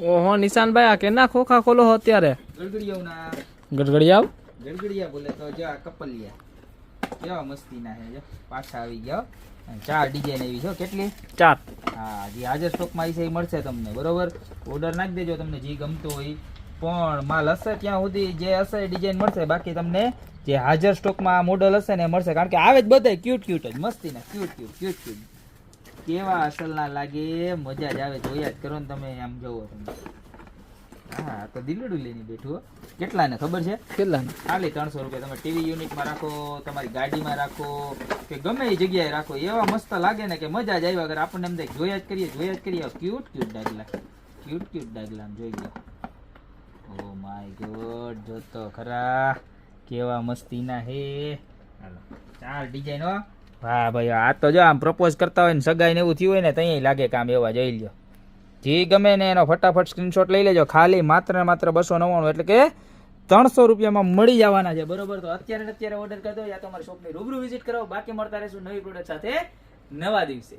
ઓહો નિશાનભાઈ આ કેના ખોખા ખોલો હો અત્યારે? ગડગડિયાના ગડગડિયાવ ગડગડિયા બોલે તો જો આ કપલિયા કેવા મસ્તીના છે જો પાછા આવી ગયા અને 4 ડિઝાઇન આવી છે કેટલી 4. હા જે હાજર સ્ટોકમાં આવી છે એ મળશે તમને બરોબર. ઓર્ડર નાખી દેજો તમને જે ગમતો હોય પણ માલ હશે ત્યાં સુધી જે હશે ડિઝાઇન મળશે. બાકી તમને જે હાજર સ્ટોકમાં મોડલ હશે ને એ મળશે કારણ કે આવે જ બધા ક્યુટ ક્યુટ જ મસ્તીના ક્યુટ કેવા અસલના લાગે મજા જ આવે જોયા જ કરો ને તમે આમ જોવો તમે. હા તો દિલડું લઈને બેઠું હો. કેટલા ને ખબર છે? કેટલા? ખાલી 300 રૂપિયા. તમે ટીવી યુનિટમાં રાખો, તમારી ગાડીમાં રાખો કે ગમે એ જગ્યાએ રાખો, એવા મસ્ત લાગે ને કે મજા જ આવ્યા. અગર આપણને એમ થાય જોયા જ કરીએ ક્યુટ ડાગલા આમ જોઈ લો. ઓ માય ગોડ જો તો ખરા કેવા મસ્તીના હે. હાલો 4 ડિઝાઇન હો. હા ભાઈ આ તો જો આમ પ્રપોઝ કરતા હોય ને સગાઈ ને એવું થયું હોય ને ત્યાં લાગે કામ એવા જોઈ લ્યો. જે ગમે ને એનો ફટાફટ સ્ક્રીનશોટ લઈ લેજો. ખાલી માત્ર ને માત્ર 299 એટલે કે 300 રૂપિયામાં મળી જવાના છે બરોબર. તો અત્યારે ઓર્ડર કરી દો યા તો અમારી શોપની રૂબરૂ વિઝિટ કરો. બાકી મળતા રહેશું નવી પ્રોડક્ટ સાથે નવા દિવસે.